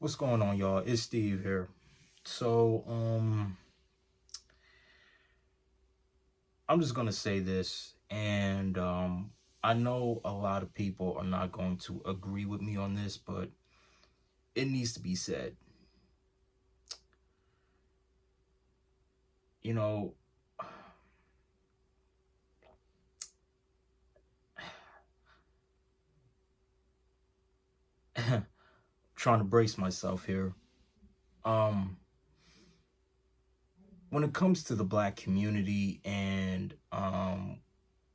What's going on, y'all? It's Steve here. So, I'm just gonna say this, and I know a lot of people are not going to agree with me on this, but it needs to be said. You know, trying to brace myself here. Um, when it comes to the black community, and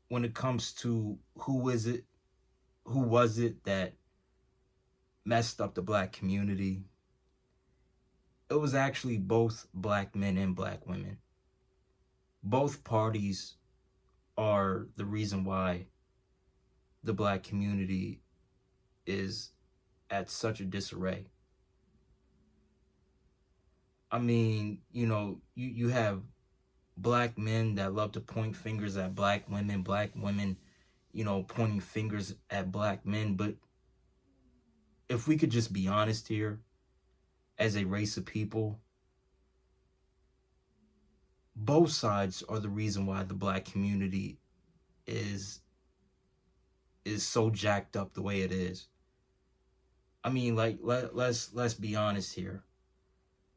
when it comes to who was it that messed up the black community, it was actually both black men and black women. Both parties are the reason why the black community is at such a disarray. I mean, you have black men that love to point fingers at black women, pointing fingers at black men. But if we could just be honest here, as a race of people, both sides are the reason why the black community is so jacked up the way it is. I mean, like let's be honest here.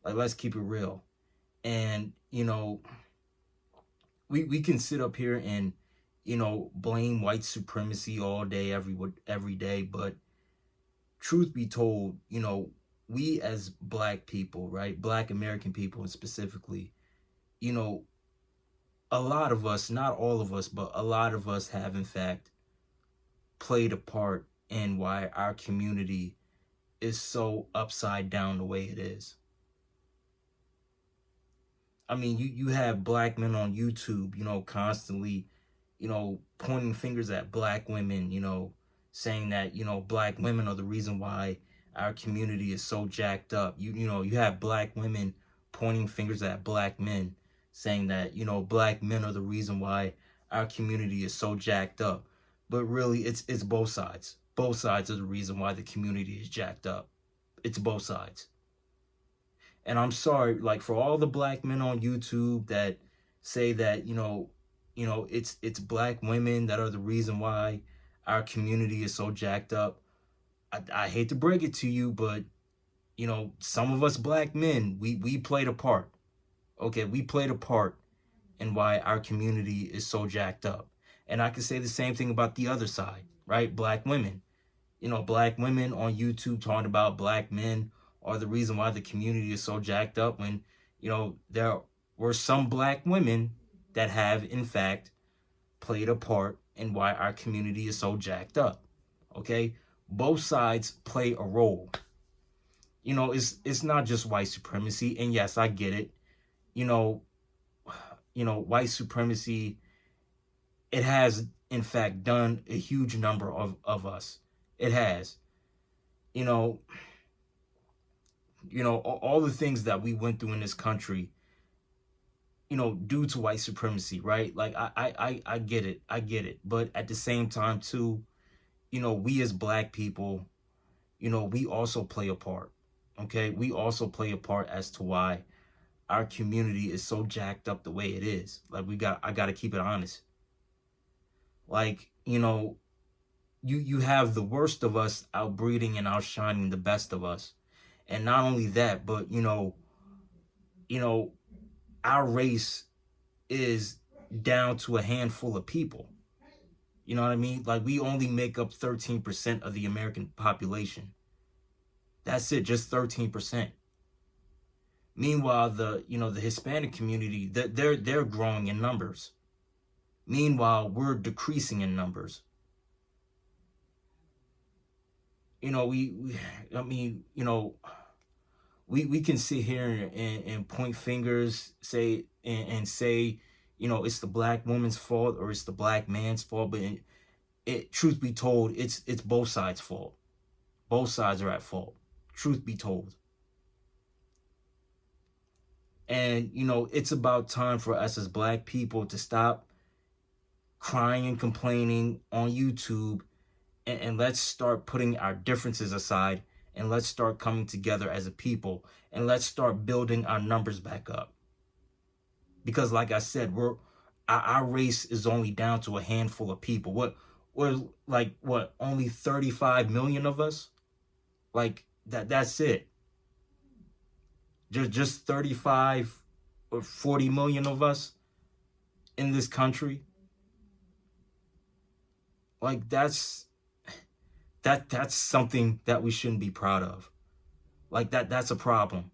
Like, let's keep it real. And we can sit up here and blame white supremacy all day, every day, but truth be told, we as black people, right, black American people, and specifically, you know a lot of us, not all of us, but a lot of us have in fact played a part in why our community is so upside down the way it is. I mean, you have black men on YouTube, constantly, pointing fingers at black women, saying that, black women are the reason why our community is so jacked up. You have black women pointing fingers at black men, saying that, black men are the reason why our community is so jacked up. But really, it's both sides. Both sides are the reason why the community is jacked up. It's both sides. And I'm sorry, like, for all the black men on YouTube that say that, it's black women that are the reason why our community is so jacked up. I hate to break it to you, but some of us black men, we played a part. Okay, we played a part in why our community is so jacked up. And I can say the same thing about the other side, right? Black women. Black women on YouTube talking about black men are the reason why the community is so jacked up, when, there were some black women that have, in fact, played a part in why our community is so jacked up. Okay? Both sides play a role. It's not just white supremacy, and yes, I get it. You know, white supremacy, it has, in fact, done a huge number of us. It has. You know, all the things that we went through in this country, due to white supremacy, right? Like, I get it. I get it. But at the same time, too, we as black people, we also play a part. Okay? We also play a part as to why our community is so jacked up the way it is. Like, I got to keep it honest. Like, you have the worst of us outbreeding and outshining the best of us. And not only that, but our race is down to a handful of people. You know what I mean? Like, we only make up 13% of the American population. That's it, just 13%. Meanwhile, the Hispanic community, they're growing in numbers. Meanwhile, we're decreasing in numbers. I mean, we can sit here and point fingers, and say, it's the black woman's fault or it's the black man's fault. But truth be told, it's both sides' fault. Both sides are at fault. Truth be told. And, it's about time for us as black people to stop crying and complaining on YouTube, and let's start putting our differences aside and let's start coming together as a people, and let's start building our numbers back up. Because like I said, our race is only down to a handful of people. We're like what, only 35 million of us? Like that's it. Just 35 or 40 million of us in this country. Like that's something that we shouldn't be proud of. Like that's a problem.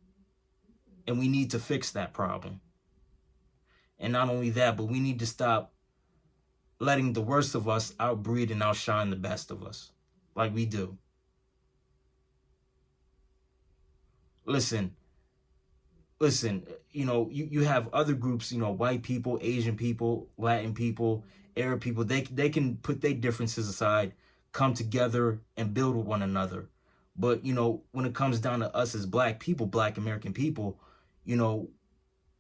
And we need to fix that problem. And not only that, but we need to stop letting the worst of us outbreed and outshine the best of us. Like we do. Listen, listen, you have other groups, white people, Asian people, Latin people, Arab people. They can put their differences aside, come together and build with one another. But when it comes down to us as black people, black American people, you know,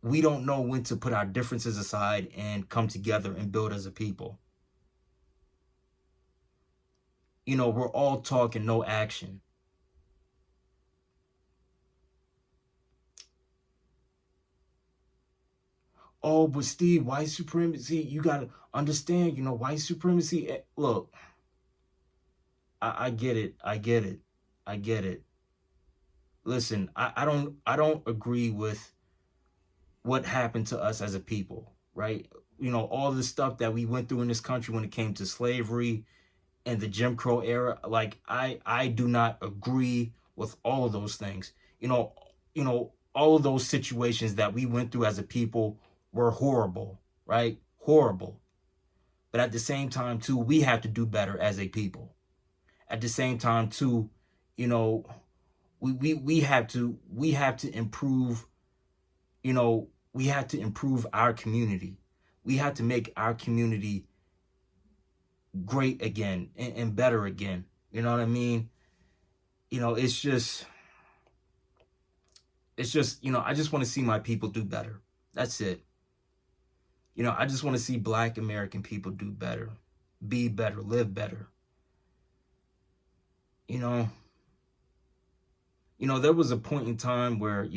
we don't know when to put our differences aside and come together and build as a people. We're all talk and no action. Oh, but Steve, white supremacy, you got to understand, white supremacy. Look, I get it. I get it. I get it. Listen, I don't agree with what happened to us as a people, right? All the stuff that we went through in this country when it came to slavery and the Jim Crow era, like I do not agree with all of those things. All of those situations that we went through as a people were horrible, right? Horrible. But at the same time, too, we have to do better as a people. At the same time, too, you know, we have to improve, we have to improve our community. We have to make our community great again and better again. You know what I mean? It's just, I just want to see my people do better. That's it. I just want to see black American people do better, be better, live better. You know, there was a point in time where,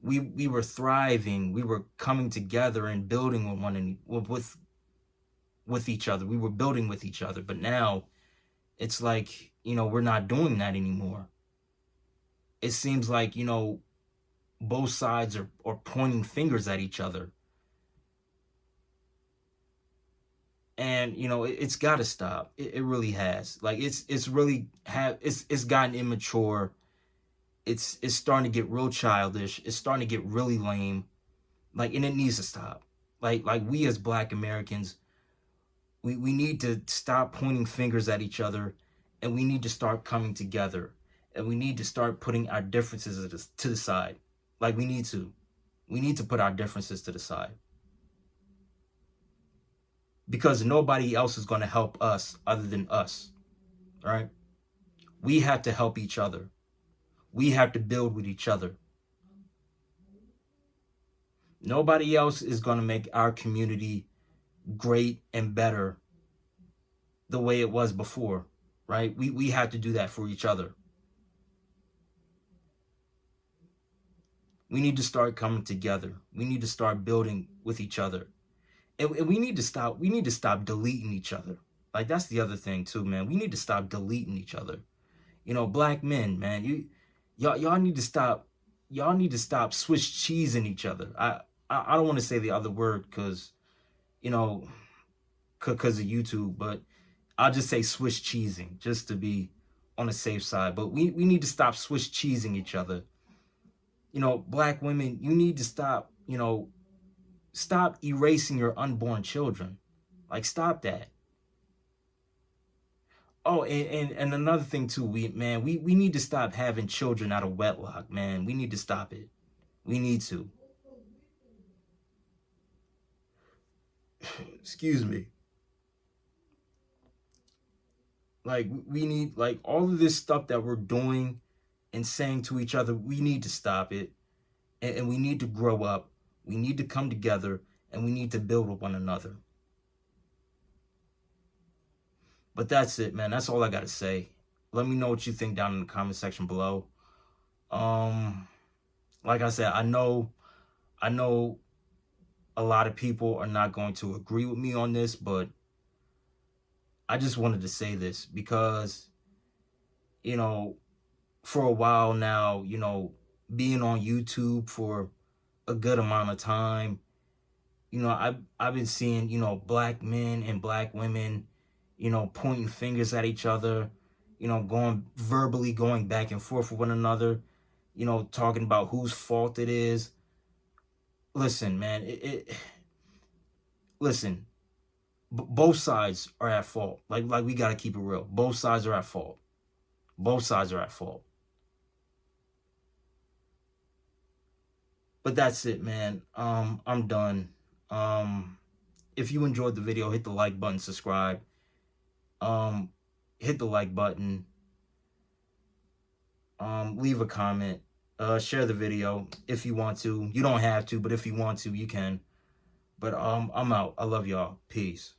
we were thriving, we were coming together and building with with each other. We were building with each other, but now it's like, we're not doing that anymore. It seems like, both sides are pointing fingers at each other. And it's got to stop. It really has. Like it's gotten immature. It's starting to get real childish. It's starting to get really lame. Like, and it needs to stop. Like we as black Americans, we need to stop pointing fingers at each other, and we need to start coming together, and we need to start putting our differences to the side. Like we need to put our differences to the side, because nobody else is going to help us other than us, right? We have to help each other. We have to build with each other. Nobody else is going to make our community great and better the way it was before, right? We have to do that for each other. We need to start coming together. We need to start building with each other. And we need to stop deleting each other. Like, that's the other thing too, man. We need to stop deleting each other. Black men, man, y'all need to stop. Y'all need to stop Swiss cheesing each other. I don't want to say the other word because because of YouTube, but I'll just say Swiss cheesing just to be on the safe side. But we need to stop Swiss cheesing each other. Black women, you need to stop, stop erasing your unborn children. Like, stop that. Oh, and another thing too, we need to stop having children out of wedlock, man. We need to stop it. We need to. Excuse me. Like, we need, like, all of this stuff that we're doing and saying to each other, we need to stop it. And we need to grow up. We need to come together, and we need to build with one another. But that's it, man. That's all I got to say. Let me know what you think down in the comment section below. Like I said, I know a lot of people are not going to agree with me on this, but I just wanted to say this because, you know, for a while now, being on YouTube for a good amount of time, I've been seeing, black men and black women, pointing fingers at each other, verbally going back and forth with one another, talking about whose fault it is. Listen, man, listen, both sides are at fault. Like we got to keep it real. Both sides are at fault. Both sides are at fault. But that's it, man. I'm done. If you enjoyed the video, hit the like button, subscribe. Um, hit the like button. Leave a comment. Share the video if you want to. You don't have to, but if you want to, you can. But I'm out. I love y'all. Peace.